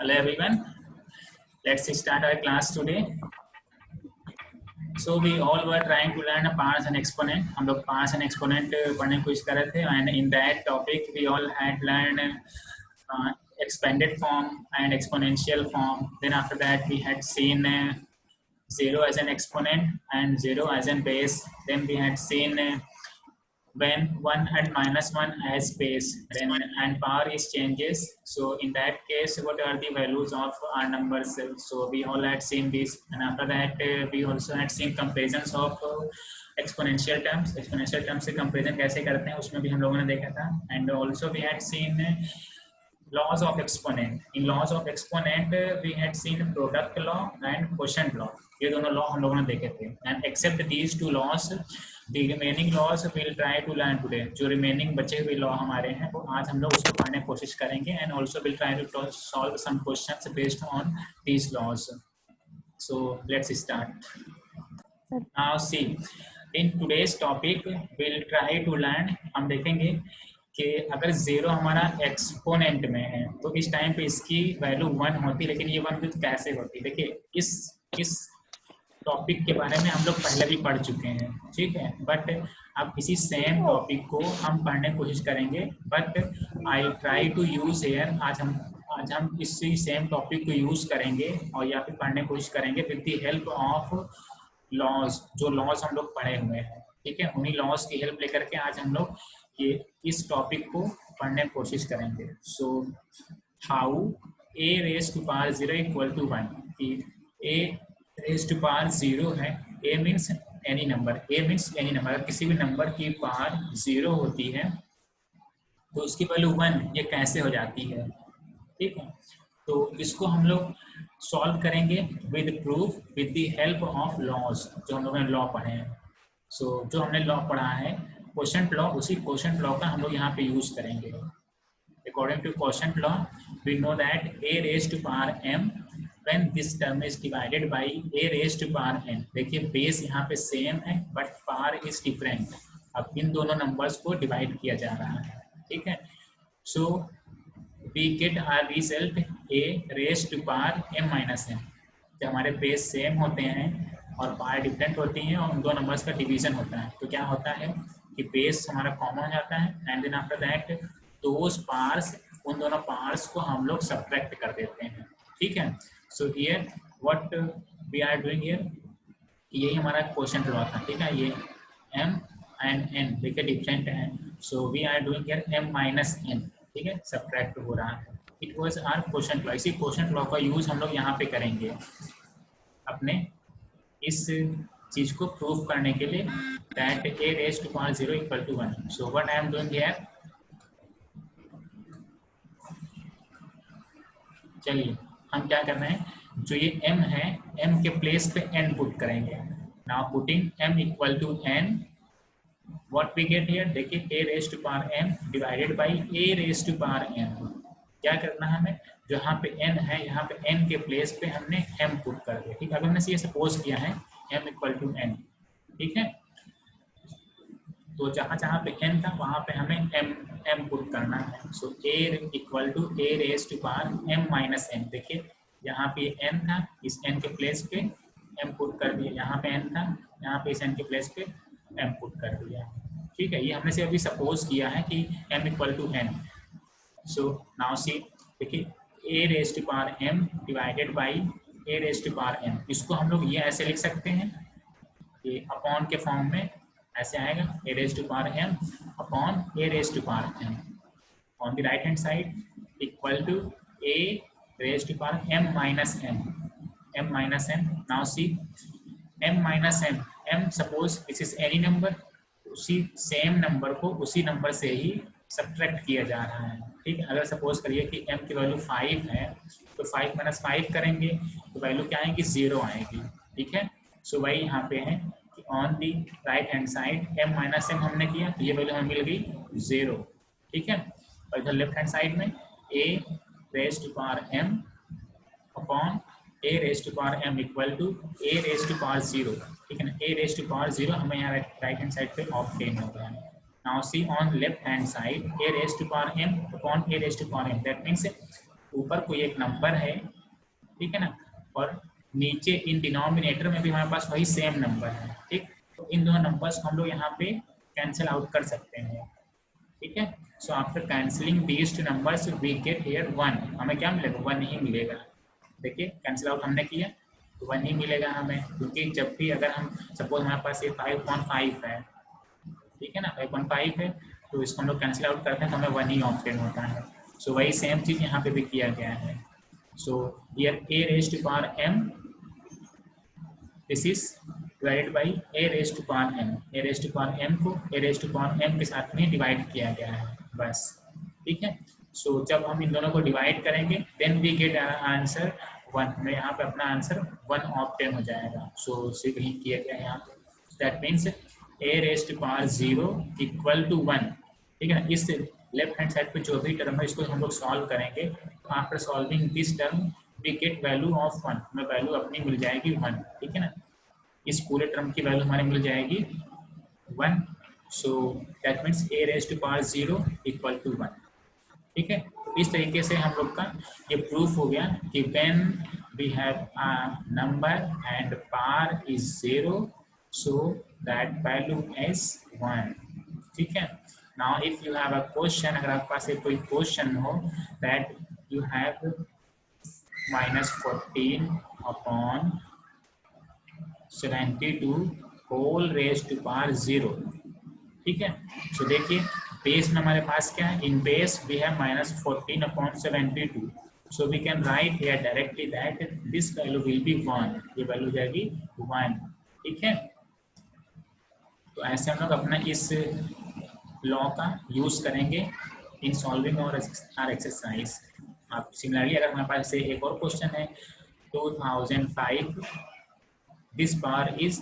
Hello everyone. Let's start our class today. So we all were trying to learn a parts and exponent. हम लोग parts and exponent पढ़ने की कोशिश कर रहे थे and in that topic we all had learned expanded form and exponential form. Then after that we had seen 0 as an exponent and 0 as an base. Then we had seen when 1 and -1 has base then and power is changes, so in that case what are the values of our numbers? So we all had seen this, and after that we also had seen comparisons of exponential terms से comparison कैसे करते हैं उसमें भी हम लोगों ने देखा था. And also we had seen laws of exponent. In laws of exponent we had seen product law and quotient law. ये दोनों लॉ हम लोगों ने देखे थे. And except these two laws, the remaining laws we'll try to learn today. जो remaining बचे हुए लॉ हमारे हैं वो आज हम लोग उसको पढ़ने की कोशिश करेंगे. And also we'll try to solve some questions based on these laws. So let's start. Now see, in today's topic we'll try to learn. हम देखेंगे कि अगर 0 हमारा एक्सपोनेंट में है तो इस टाइम पे इसकी वैल्यू 1 होती, लेकिन ये 1 कैसे होती. देखिए इस टॉपिक के बारे में हम लोग पहले भी पढ़ चुके हैं, ठीक है, बट अब इसी सेम टॉपिक को हम पढ़ने की कोशिश करेंगे. But I try to use here, आज हम इसी सेम टॉपिक को यूज करेंगे और या फिर पढ़ने की कोशिश करेंगे with the help of laws. जो लॉज हम लोग पढ़े हुए हैं, ठीक है, उन्हीं लॉज की हेल्प लेकर के आज हम लोग ये इस टॉपिक को पढ़ने की कोशिश करेंगे. So how a raised to power 0 equal to 1. a raised to power 0 है, a means any number, a means any number. अगर किसी भी नंबर की पावर 0 होती है तो उसकी वैल्यू 1 ये कैसे हो जाती है, ठीक है. तो इसको हम लोग सॉल्व करेंगे with proof with the help of laws, जो हम लोगों ने लॉ पढ़े हैं. सो जो हमने लॉ पढ़ा है क्वोशंट लॉ, उसी क्वोशंट लॉ का हम लोग यहाँ पे यूज करेंगे. According to quotient law we know that a raised to power m when this term is divided by a raised to power n. देखिए बेस यहाँ पे सेम है बट पावर इज डिफरेंट. अब इन दोनों नंबर्स को divide किया जा रहा है, ठीक है. So we get our result a raised to power m minus n. जब हमारे बेस सेम होते हैं और पावर डिफरेंट होती हैं और उन दो नंबर्स का डिवीजन होता है तो क्या होता है कि बेस हमारा कॉमन हो जाता है and then after that those parts, उन दोनों पार्ट्स को हम लोग सब्ट्रैक्ट कर देते हैं, ठीक है. So here what we are doing here, यही हमारा क्वोशंट लॉ था, ठीक है. ये m एंड n देखिए डिफरेंट है, so we are doing here m minus n, ठीक है, सब्ट्रैक्ट हो रहा है. It was our quotient law. इसी क्वोशंट लॉ का यूज हम लोग यहाँ पे करेंगे अपने इस चीज को प्रूव करने के लिए that a raised to power 0 equal to 1. So what I am doing here, चलिए हम क्या कर रहे हैं, जो ये m है m के प्लेस पे n पुट करेंगे. Now putting m equal to n, what we get here, देखिए a raised to power m divided by a raised to power n. क्या करना है हमें, जहाँ पे n है यहाँ पे n के प्लेस पे हमने m पुट कर दिया, ठीक है. अगर हमने ये सपोज किया है m इक्वल टू n, ठीक है, तो जहाँ पे n था वहाँ पे हमें m पुट करना है. So a equal to a raise to power m minus n. देखिए यहाँ पे n था, इस n के प्लेस पे m पुट कर दिया, यहाँ पे n था, यहाँ पे इस n के प्लेस पे m पुट कर दिया, ठीक है. ये हमने से अभी सपोज किया है कि m equal to n. So now see, देखिए a raise to power m divided by a raise to power n. इसको हम लोग ये ऐसे लिख सकते हैं, ये अपॉन के फॉर्म में ऐसे आएगा a raise to power m upon a raise to power m on the right hand side equal to a raise to power m minus n. Now see m minus m suppose this is any number, उसी same number को उसी number से ही subtract किया जा रहा है, ठीक है. अगर सपोज करिए कि m की वैल्यू 5 है तो 5 माइनस 5 करेंगे तो वैल्यू क्या आएगी, 0 आएगी, ठीक है. सो वही यहाँ पे है कि on the right hand side m minus m हमने किया तो ये वैल्यू हमें मिल गई 0, ठीक है. और इधर लेफ्ट हैंड साइड में a raise to power m upon a raise to power m equal to a raise to power 0, ठीक है ना. a रेज टू पावर 0 हमें यहाँ राइट हैंड साइड पे ऑब्टेन हो गया है. Now see on left hand side a raised to power m upon a raised to power m. That means ऊपर कोई एक नंबर है, ठीक है ना, और नीचे इन डिनोमिनेटर में भी हमारे पास वही सेम नंबर है, ठीक। तो इन दोनों नंबर्स को हम लोग यहाँ पे कैंसिल आउट कर सकते हैं, ठीक है। So after cancelling these two numbers we get here 1, हमें क्या मिलेगा, 1 ही मिलेगा। देखिए कैंसिल आउट हमने किया तो 1 ही मिलेगा हमें, क्योंकि जब भी अगर हम सपोज हमारे पास ये 5.5 है, ठीक है ना, 5.5 है, तो इसको हम लोग कैंसिल आउट करते हैं तो हमें 1 ही ऑप्शन होता है। सो वही सेम चीज़ यहाँ पे भी किया गया है। So here a raised to power m, this is divided by a raised to power m, a raised to power m को a raised to power m के साथ में डिवाइड किया गया है, बस, ठीक है। सो जब हम इन दोनों को डिवाइड करेंगे देन वी गेट आंसर 1, हमें यहाँ पे अपना आंसर 1 ऑप्टेन हो जाएगा। सो उसे कहीं किया गया है यहाँ पे, that means a raised to power 0 equal to 1, ठीक है ना। इस लेफ्ट हैंड साइड पे जो भी टर्म है इसको हम लोग सॉल्व करेंगे, after solving this term we get value of 1, हमें वैल्यू अपनी मिल जाएगी 1, ठीक है ना। इस पूरे टर्म की वैल्यू हमारी मिल जाएगी 1, so that means a raised to power 0 equal to 1, ठीक है। तो इस तरीके से हम लोग का ये प्रूफ हो गया कि when we have a number and power is 0 so that value is 1, ठीक है। Now if you have a question, अगर आपके पास कोई क्वेश्चन हो that you have -14 upon 72 whole raise to power 0, ठीक है। सो देखिए बेस में हमारे पास क्या है, in base we have -14 upon 72, so we can write here directly that this value will be 1, ये वैल्यू हो जाएगी 1, ठीक है। तो ऐसे हम लोग अपना इस लॉ का यूज करेंगे इन सॉल्विंग और एक्सरसाइज। आप सिमिलरली अगर हमारे पास से एक और क्वेश्चन है 2005 दिस पावर इज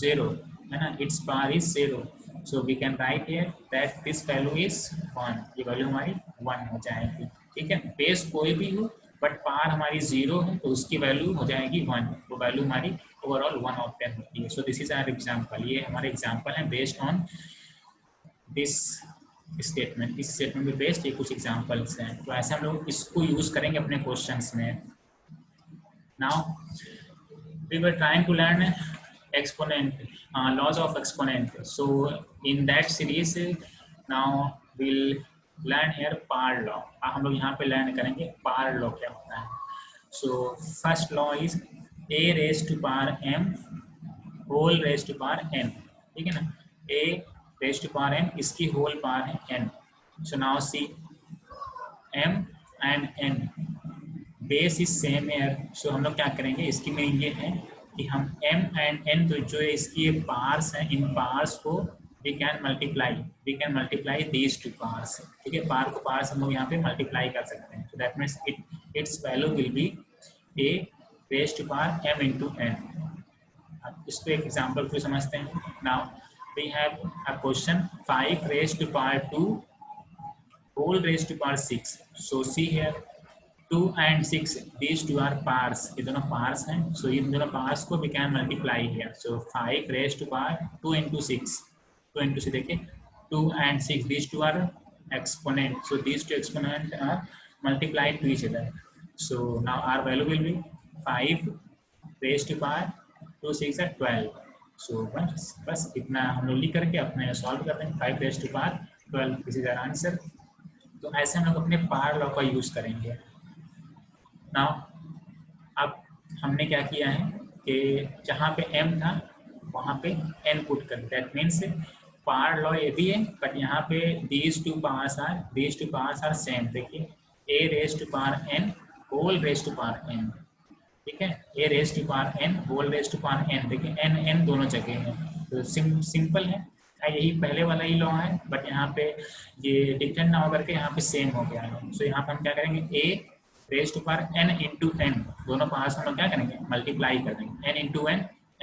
0, है ना, it's power is 0, so we can write here that this value is 1, ये वैल्यू हमारी 1 हो जाएगी, ठीक है। बेस कोई भी हो बट पावर हमारी 0 है तो उसकी वैल्यू हो जाएगी 1, वो वैल्यू हमारी ओवरऑल 1 ऑफ 10 होती है। So this is our example, ये हमारे एग्जांपल है बेस्ड ऑन दिस स्टेटमेंट, इस स्टेटमेंट में बेस्ड ये कुछ एग्जांपल्स हैं। तो ऐसे हम लोग इसको यूज करेंगे अपने क्वेश्चंस में। Now we were trying to learn exponent, laws of exponent. So in that series now we'll learn here power law, हम लोग यहाँ पे learn करेंगे power law क्या होता है। So first law is a raised to power m whole raised to power n, ठीक है ना, a raised to power n इसकी whole power है n। So now see m and n base is same है, सो हम लोग क्या करेंगे, इसकी में ये है कि हम m एंड n तो जो इसकी पार्स हैं इन पार्स को we can multiply these two powers, ठीक है। पार को पार्स हम लोग यहाँ पे मल्टीप्लाई कर सकते हैं, so that means its value will be a raise to power m into n। अब इसको एक एग्जाम्पल फिर समझते हैं। Now we have a question 5 raise to power 2 whole raise to power 6, so see here 2 and 6 these two are pairs, ये दोनों parse हैं, सो इन दोनों पार्स को we can multiply here, so 5 raised to power 2 into 6, 2 into 6 देखिए 2 and 6 these two are exponent, so these two exponent are multiplied to each other, so now our value will be 5 raised to power 2 6 are 12, so बस इतना हम लोग लिख करके अपने solve कर देंगे 5 raised to power 12, this is our answer. तो ऐसे हम लोग अपने पावर लॉ का यूज करेंगे। नाउ अब हमने क्या किया है कि जहाँ पे m था वहाँ पे n पुट कर, दैट मीन्स पावर लॉ ये भी है बट यहाँ पे these two powers are same. देखिए a raised to power n whole raised to power n, ठीक है, a raised to power n whole raised to power n, देखिए n दोनों जगह है, तो सिंपल है, यही पहले वाला ही लॉ है बट यहाँ पे ये डिफरेंट ना होकर के यहाँ पे सेम हो गया है। सो यहाँ पे हम क्या करेंगे a raise to power n into n, दोनों पास हम लोग क्या करेंगे मल्टीप्लाई कर देंगे, n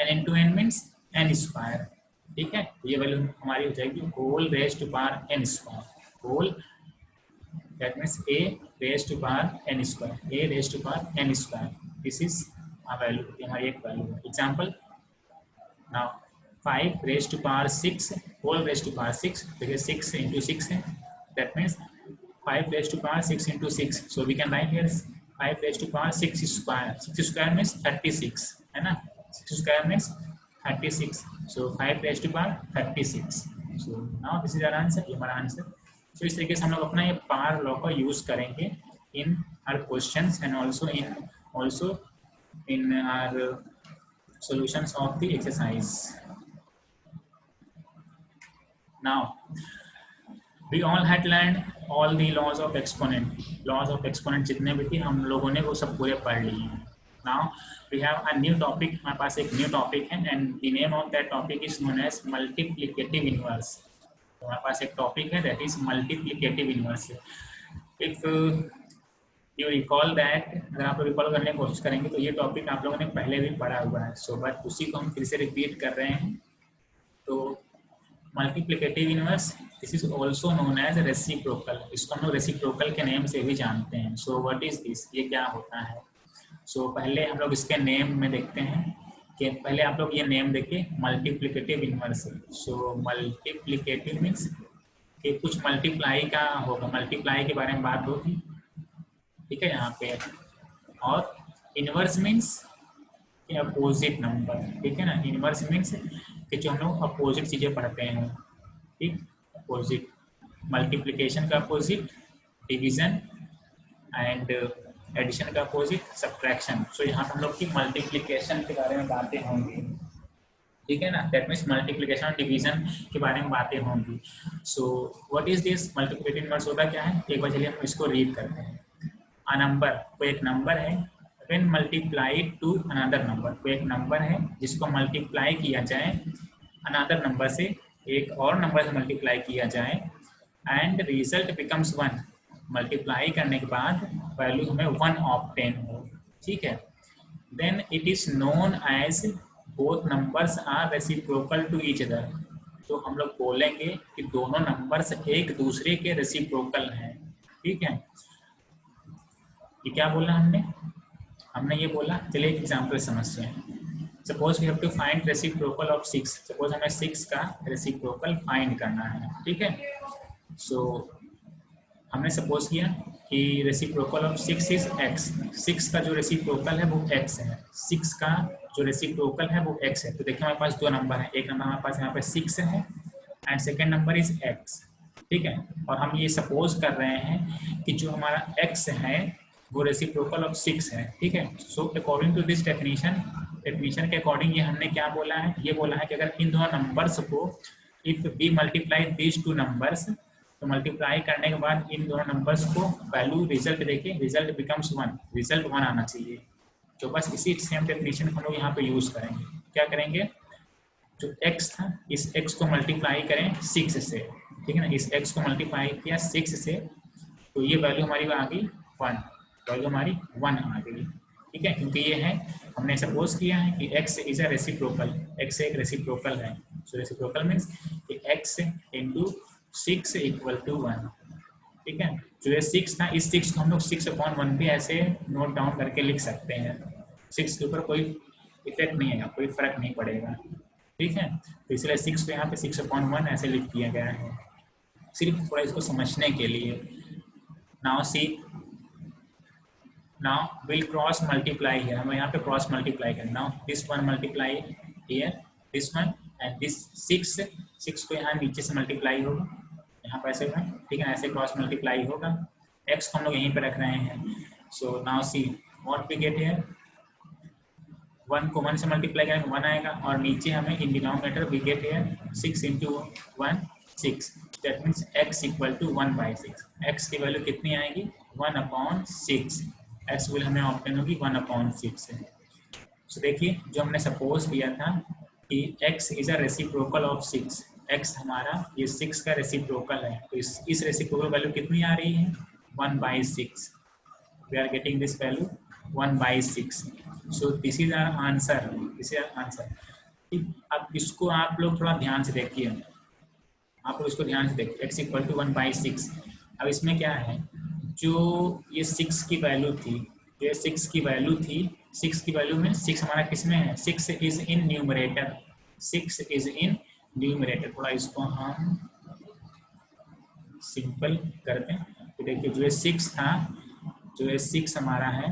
into n means n square, ठीक है। तो ये वैल्यू हमारी हो जाएगी whole raise to power n square, whole that means a raise to power n square, a raise to power n square, this is our value, हमारी एक value है। Example now 5 raise to power 6 whole raise to power 6, देखिए 6 into 6 है, that means 5 raised to power 6 into 6. So we can write here 5 raised to power 6 square. 6 square means 36, है ना? 6 square means 36. So 5 raised to power 36. So now this is our answer. ये हमारा answer. So इस तरीके से हम लोग अपना ये पावर लॉ का यूज करेंगे in our questions and also in our solutions of the exercise. Now we all had learned all the laws of exponent. Laws of exponent जितने भी थे हम लोगों ने वो सब पूरे पढ़ लिए हैं. Now we have a new topic. हमारे पास एक new topic है and the name of that topic is known as multiplicative inverse. तो हमारे पास एक topic है that is multiplicative inverse. If you recall that, अगर आप लोग रिकॉल करने की कोशिश करेंगे तो ये टॉपिक आप लोगों ने पहले भी पढ़ा हुआ है. सो बट उसी को हम फिर से रिपीट कर रहे हैं. तो multiplicative inverse this is also known as reciprocal. इसको हम लोग रेसिप्रोकल के नेम से भी जानते हैं. सो व्हाट इज दिस, ये क्या होता है? सो पहले हम लोग इसके नेम में देखते हैं कि पहले आप लोग ये नेम देखिए मल्टीप्लिकेटिव इनवर्स. सो मल्टीप्लिकेटिव मीन्स कि कुछ मल्टीप्लाई का होगा, मल्टीप्लाई के बारे में बात होगी, ठीक है यहाँ पे. और इनवर्स मीन्स अपोजिट नंबर, ठीक है ना. इनवर्स मीन्स कि जो हम लोग अपोजिट चीज़ें पढ़ते हैं, ठीक. अपोजिट, मल्टीप्लिकेशन का अपोजिट डिवीजन एंड एडिशन का अपोजिट सब्ट्रैक्शन. सो यहाँ पर हम लोग की मल्टीप्लिकेशन के बारे में बातें होंगी, ठीक है ना. दैट मीन्स मल्टीप्लिकेशन और डिवीजन के बारे में बातें होंगी. So what is this multiplicative inverse? होता क्या है, एक बार चलिए हम इसको रीड करते हैं. अ नंबर, कोई एक नंबर है, when multiplied to another number, कोई एक नंबर है जिसको मल्टीप्लाई किया जाए another नंबर से, एक और नंबर से मल्टीप्लाई किया जाए एंड रिजल्ट बिकम्स 1. मल्टीप्लाई करने के बाद वैल्यू हमें 1 ऑब्टेन हो, ठीक है. Then it is known as both numbers are reciprocal to each other. तो हम लोग बोलेंगे कि दोनों नंबर्स एक दूसरे के रेसिप्रोकल हैं, ठीक है. ये क्या बोला हमने ये बोला. चलिए एक एग्जाम्पल समझते हैं. Suppose we have to find reciprocal of 6. Suppose हमें 6 का रेसिप्रोकल फाइंड करना है, ठीक है. सो हमने सपोज किया कि रेसिप्रोकल ऑफ 6 इज x. 6 का जो रेसिप्रोकल है वो x है. 6 का जो रेसिप्रोकल है वो x है. तो देखिए हमारे पास दो नंबर है. एक नंबर हमारे पास यहाँ पे 6 है and second number is x, ठीक है. और हम ये सपोज कर रहे हैं कि जो हमारा x है वो रेसिप्रोकल ऑफ 6 है, ठीक है. So according to this definition के अकॉर्डिंग ये हमने क्या बोला है, ये बोला है कि अगर इन दोनों नंबर्स को if we multiply this two numbers, तो मल्टीप्लाई करने के बाद इन दोनों नंबर्स को वैल्यू रिजल्ट देखिए, रिजल्ट बिकम्स 1, रिजल्ट 1 आना चाहिए. तो बस इसी सेम डेफिनेशन को हम लोग यहाँ पे यूज करेंगे. क्या करेंगे, जो x था इस x को मल्टीप्लाई करें 6 से, ठीक है ना. इस x को मल्टीप्लाई किया 6 से तो ये वैल्यू हमारी आ गई 1, वैल्यू हमारी 1 आ गई, ठीक है. क्योंकि ये है, हमने सपोज किया है कि x is a reciprocal, x एक रेसिप्रोकल है. सो रेसिप्रोकल मीन्स कि x इंटू 6 इक्वल टू 1, ठीक है. जो ये 6 था इस 6 को हम लोग 6/1 भी ऐसे नोट डाउन करके लिख सकते हैं. 6 के ऊपर कोई इफेक्ट नहीं है, कोई फर्क नहीं पड़ेगा, ठीक है. तो इसलिए 6 को यहाँ पे 6/1 ऐसे लिख दिया गया है, सिर्फ थोड़ा इसको समझने के लिए. Now see, now we'll cross multiply here. हमें यहाँ पे cross multiply करना. now this one multiply here, this one and this 6 को यहाँ नीचे से multiply होगा, यहाँ पर ऐसे, ठीक है. ऐसे cross multiply होगा. x को हम लोग यहीं पे रख रहे हैं. so now see what we get here, 1 को 1 से multiply करेंगे 1 आएगा और नीचे हमें in denominator we get here 6 into 1 6. that means x equal to 1/6. x की वैल्यू कितनी आएगी 1/6. x वैल्यू हमें ऑप्शन होगी 1/6 है. सो देखिए जो हमने सपोज किया था कि x is a reciprocal of 6. x हमारा ये 6 का रेसिप्रोकल है. तो इस रेसिप्रोकल वैल्यू कितनी आ रही है 1/6. We are getting this value 1/6. So this is our answer, this is our answer. अब इसको आप लोग थोड़ा ध्यान से देखिए, आप लोग इसको ध्यान से देखिए. x equal to 1/6. अब इसमें क्या है, जो ये 6 की वैल्यू थी, जो 6 की वैल्यू थी, 6 की वैल्यू में 6 हमारा किस में है, 6 is in numerator, 6 is in numerator. थोड़ा इसको हम सिंपल करते हैं. तो देखिए जो ये 6 था, जो ये 6 हमारा है,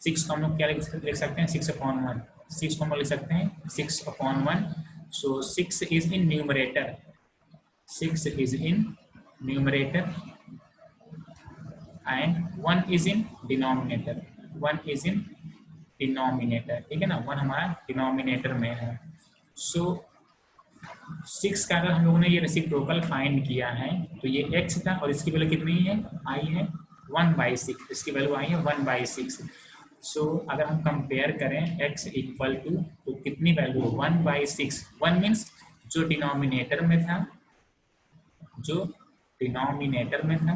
6 को हम लोग क्या लिख सकते हैं, 6/1, 6 को हम लोग लिख सकते हैं 6/1. सो 6 is in numerator, 6 is in numerator and 1 is in denominator, 1 is in denominator, ठीक है ना, 1 हमारा डिनोमिनेटर में है. सो 6 का अगर हम लोगों ने ये रेसिप्रोकल फाइंड किया है तो ये x था और इसकी वैल्यू कितनी है, आई है 1/6, इसकी वैल्यू आई है 1/6. सो अगर हम कंपेयर करें x इक्वल टू, तो कितनी वैल्यू है 1/6. 1 मीन्स जो डिनोमिनेटर में था, जो डिनोमिनेटर में था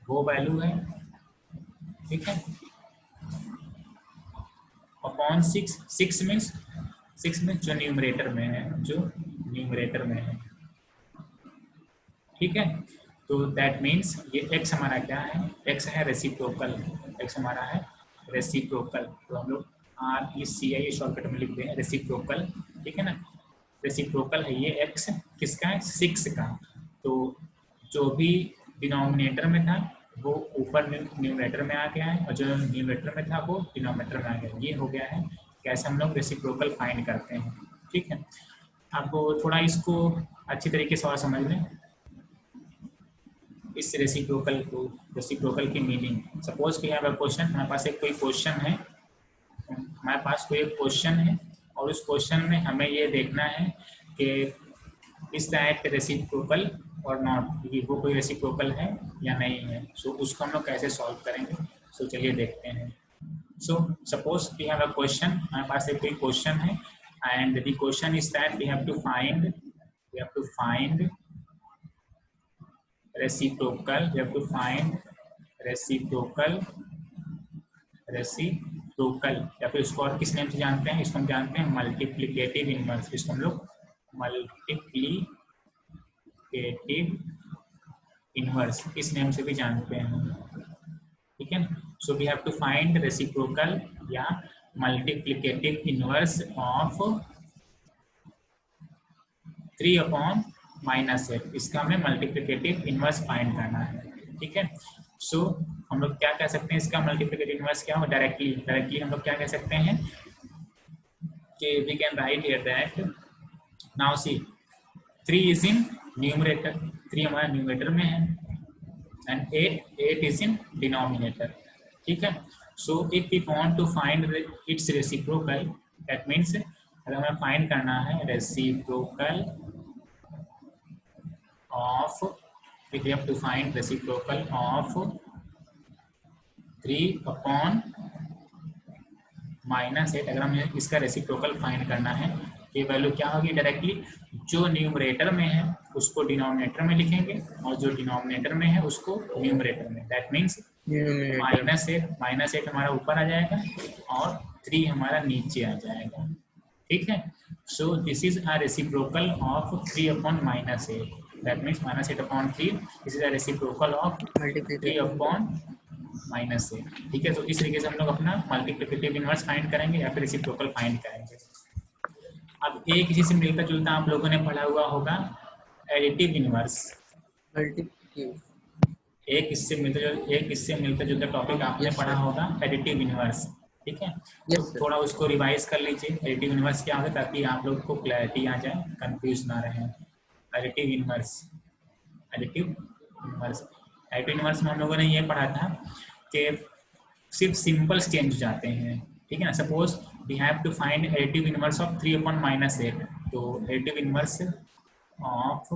वो वैल्यू है, ठीक है, अपॉन 6. 6 मीन्स जो न्यूमरेटर में है, जो न्यूमरेटर में है, ठीक है. तो दैट मीन्स ये x हमारा क्या है, x है रेसिप्रोकल, x हमारा है रेसिप्रोकल. तो हम लोग RECI शॉर्टकट में लिखते हैं रेसिप्रोकल, ठीक है ना. रेसिप्रोकल है ये x, किसका है, 6 का. तो जो भी डिनोमिनेटर में था वो ऊपर न्यूमरेटर में आ गया है और जो न्यूमरेटर में था वो डिनोमिनेटर में आ गया. ये हो गया है कैसे हम लोग रेसिप्रोकल फाइंड करते हैं, ठीक है. आपको थोड़ा इसको अच्छी तरीके से और समझ लें, इस रेसिप्रोकल को, रेसिप्रोकल की मीनिंग. सपोज कि यहाँ क्वेश्चन, हमारे पास एक कोई क्वेश्चन है, हमारे पास कोई एक क्वेश्चन है और उस क्वेश्चन में हमें ये देखना है कि इज दैट रेसिप्रोकल और नॉट, वो कोई रेसिप्रोकल है या नहीं है. सो उसको हम लोग कैसे सॉल्व करेंगे, सो चलिए देखते हैं. So suppose we have a question, हमारे पास एक कोई क्वेश्चन है and the question is that we have to find reciprocal, we have to find reciprocal, या फिर इसको और किस नेम से जानते हैं, इसको हम जानते हैं मल्टीप्लिकेटिव इनवर्स. इसको हम लोग मल्टीप्लिकेटिव इनवर्स इस नेम से भी जानते हैं, ठीक है. So we have to find reciprocal या मल्टीप्लिकेटिव इनवर्स ऑफ 3/-8. इसका हमें मल्टीप्लिकेटिव इनवर्स फाइंड करना है, ठीक है. सो हम लोग क्या कह सकते हैं, इसका मल्टीप्लिकेटिव इनवर्स क्या हो, डायरेक्टली हम लोग क्या कह सकते हैं कि we can write here that, now see 3 is in numerator, 3 हमारा न्यूमरेटर में है एंड 8 इज इन डिनोमिनेटर, ठीक है. So if we want to find its reciprocal, that means अगर हमें फाइंड करना है reciprocal of, we have to find reciprocal of 3/-8. अगर हमें इसका रेसिप्रोकल फाइंड करना है, ये वैल्यू क्या होगी, डायरेक्टली जो न्यूमरेटर में है उसको डिनोमिनेटर में लिखेंगे और जो डिनोमिनेटर में है उसको न्यूमरेटर में. दैट मीन्स -8 हमारा ऊपर आ जाएगा और 3 हमारा नीचे आ जाएगा, ठीक है. So this is a reciprocal of 3/-8. That means -8/3. This is a reciprocal of 3/-8, ठीक है. तो इस तरीके से हम लोग अपना मल्टीप्लिकेटिव इनवर्स फाइंड करेंगे या फिर रेसिप्रोकल फाइंड करेंगे. अब एक इसी से मिलता जुलता आप लोगों ने पढ़ा हुआ होगा एडिटिव इनवर्स. एक इससे मिलता जुलता टॉपिक आपने पढ़ा होगा एडिटिव इनवर्स, ठीक है. तो थोड़ा उसको रिवाइज कर लीजिए, एडिटिव इनवर्स क्या होता है, ताकि आप लोग को क्लैरिटी आ जाए, कंफ्यूज ना रहे. एडिटिव इनवर्स में हम लोगों ने ये पढ़ा था कि सिर्फ सिंपल्स चेंज हो जाते हैं, ठीक है ना. Suppose we have to find additive inverse of 3/-8. तो एडिटिव इनवर्स ऑफ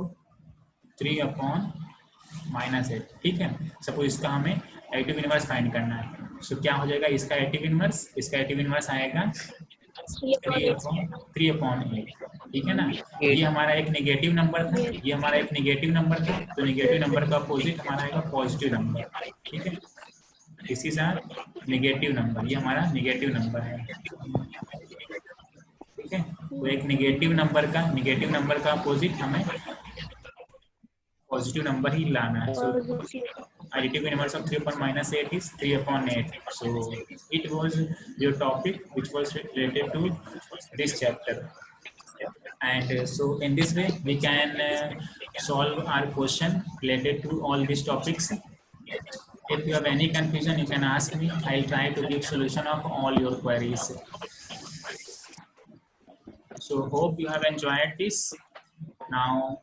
3/-8, ठीक है. सपोज इसका हमें एडिटिव इनवर्स फाइंड करना है. सो क्या हो जाएगा इसका एडिटिव इनवर्स आएगा 3/8, ठीक है ना. ये हमारा एक नेगेटिव नंबर था, तो नेगेटिव नंबर का अपोजिट हमारा आएगा पॉजिटिव नंबर, ठीक है. This is our negative number, ये हमारा नेगेटिव नंबर है, ठीक है. तो एक नेगेटिव नंबर का अपोजिट हमें पॉजिटिव नंबर ही लाना है. सो additive inverse of 3/-8 is 3/8. So it was your topic which was related to this chapter, and so in this way we can solve our question related to all these topics If you have any confusion, you can ask me. I'll try to give solution of all your queries. So hope you have enjoyed this. Now,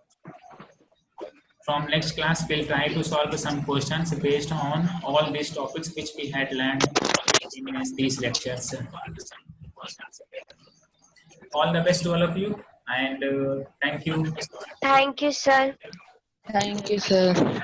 from next class, we'll try to solve some questions based on all these topics which we had learned in these lectures. All the best to all of you, and thank you. Thank you, sir. Thank you, sir.